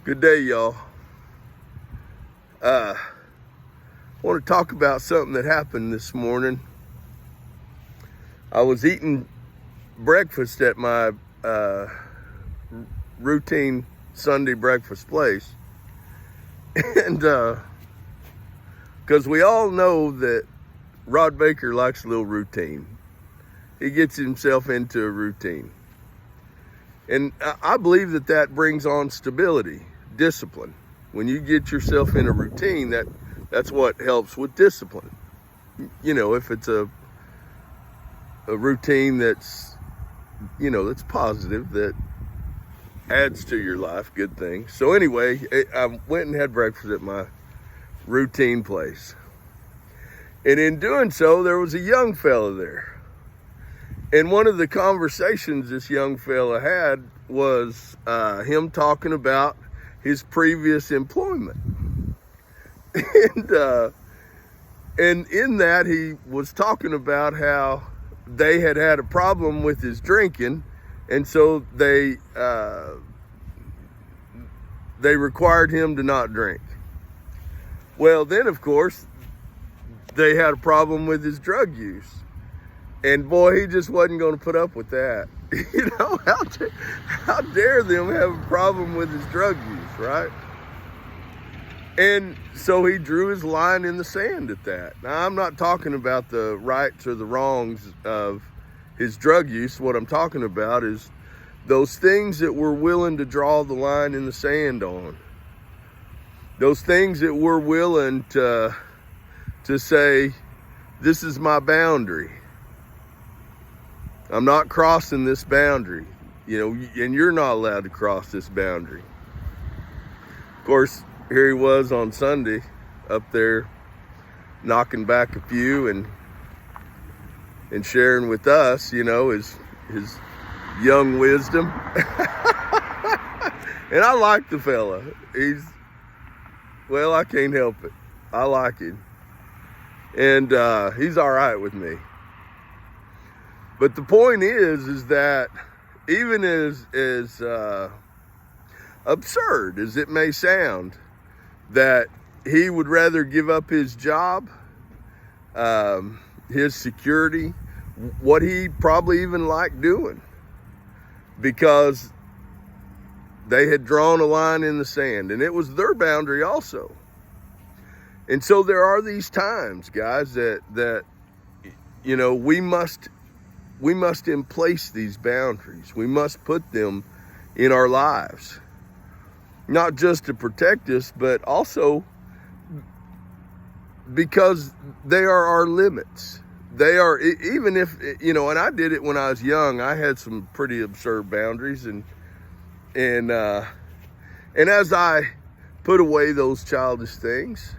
Good day, y'all. I want to talk about something that happened this morning. I was eating breakfast at my routine Sunday breakfast place, and because we all know that Rod Baker likes a little routine. He gets himself into a routine, and I believe that brings on stability, discipline. When you get yourself in a routine, that's what helps with discipline. You know, if it's a routine that's positive, that adds to your life, good things. So anyway, I went and had breakfast at my routine place. And in doing so, there was a young fella there. And one of the conversations this young fella had was him talking about his previous employment. And in that, he was talking about how they had a problem with his drinking, and so they required him to not drink. Well, then, of course, they had a problem with his drug use. And boy, he just wasn't going to put up with that. You know, how dare them have a problem with his drug use, right? And so he drew his line in the sand at that. Now, I'm not talking about the rights or the wrongs of his drug use. What I'm talking about is those things that we're willing to draw the line in the sand on. Those things that we're willing to say, this is my boundary. I'm not crossing this boundary, you know, and you're not allowed to cross this boundary. Of course, here he was on Sunday up there knocking back a few and sharing with us, you know, his young wisdom. And I like the fella. I can't help it. I like him. And he's all right with me. But the point is that even as absurd as it may sound, that he would rather give up his job, his security, what he probably even liked doing, because they had drawn a line in the sand, and it was their boundary also. And so there are these times, guys, that you know, we must emplace these boundaries. We must put them in our lives, not just to protect us, but also because they are our limits. They are, even if, you know, and I did it when I was young. I had some pretty absurd boundaries, and as I put away those childish things,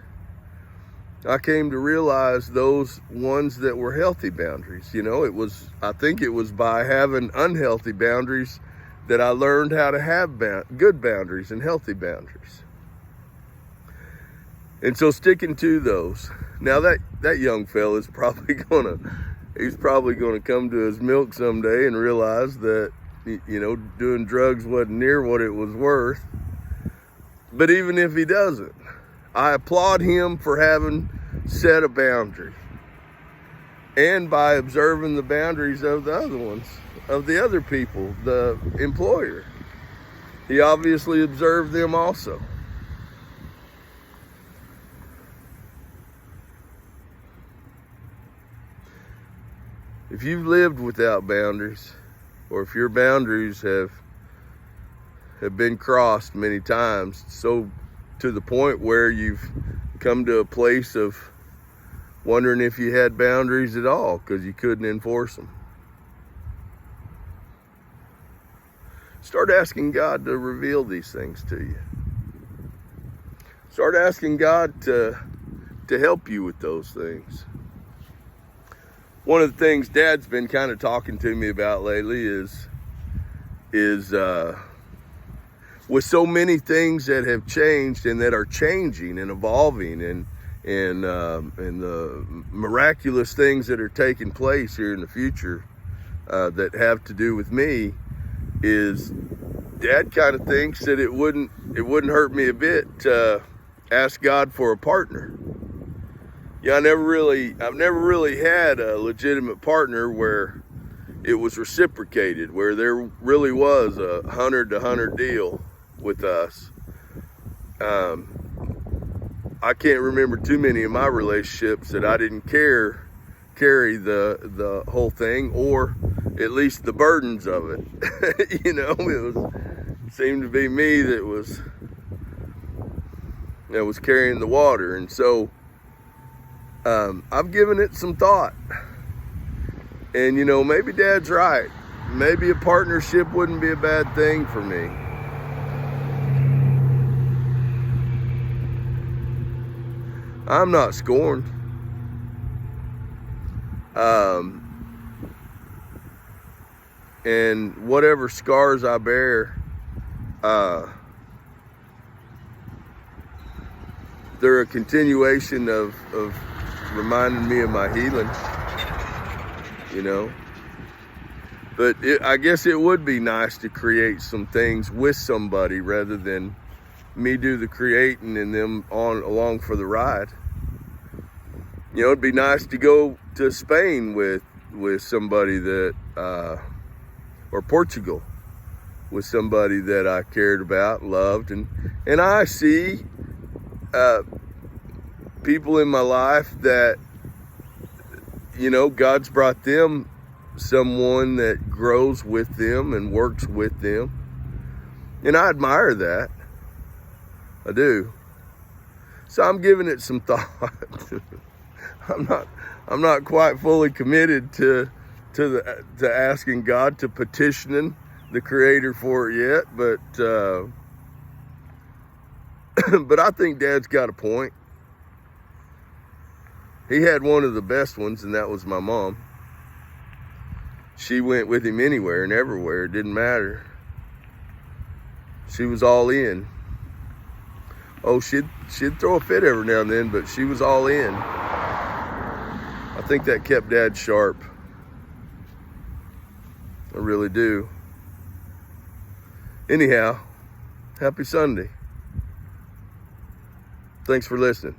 I came to realize those ones that were healthy boundaries. You know, I think it was by having unhealthy boundaries that I learned how to have good boundaries and healthy boundaries. And so sticking to those. Now that young fella is probably gonna come to his milk someday and realize that, you know, doing drugs wasn't near what it was worth. But even if he doesn't, I applaud him for having set a boundary, and by observing the boundaries of the other ones, of the other people, the employer. He obviously observed them also. If you've lived without boundaries, or if your boundaries have been crossed many times, so to the point where you've come to a place of wondering if you had boundaries at all because you couldn't enforce them, start asking God to reveal these things to you. Start asking God to help you with those things. One of the things Dad's been kind of talking to me about lately is with so many things that have changed and that are changing and evolving, and the miraculous things that are taking place here in the future that have to do with me, is Dad kind of thinks that it wouldn't hurt me a bit to ask God for a partner. Yeah, I've never really had a legitimate partner where it was reciprocated, where there really was a 100-to-100 deal with us. I can't remember too many of my relationships that I didn't carry the whole thing, or at least the burdens of it. It seemed to be me that was carrying the water. And so I've given it some thought, and maybe Dad's right. Maybe a partnership wouldn't be a bad thing for me. I'm not scorned. And whatever scars I bear, they're a continuation of reminding me of my healing, But I guess it would be nice to create some things with somebody rather than me do the creating and them along for the ride. It'd be nice to go to Spain with somebody that, or Portugal, with somebody that I cared about, loved, and I see people in my life that, God's brought them someone that grows with them and works with them, and I admire that. I do. So I'm giving it some thought. I'm not quite fully committed to asking God, to petitioning the Creator for it yet, but I think Dad's got a point. He had one of the best ones, and that was my mom. She went with him anywhere and everywhere. It didn't matter. She was all in. Oh, she'd throw a fit every now and then, but she was all in. I think that kept Dad sharp. I really do. Anyhow, happy Sunday. Thanks for listening.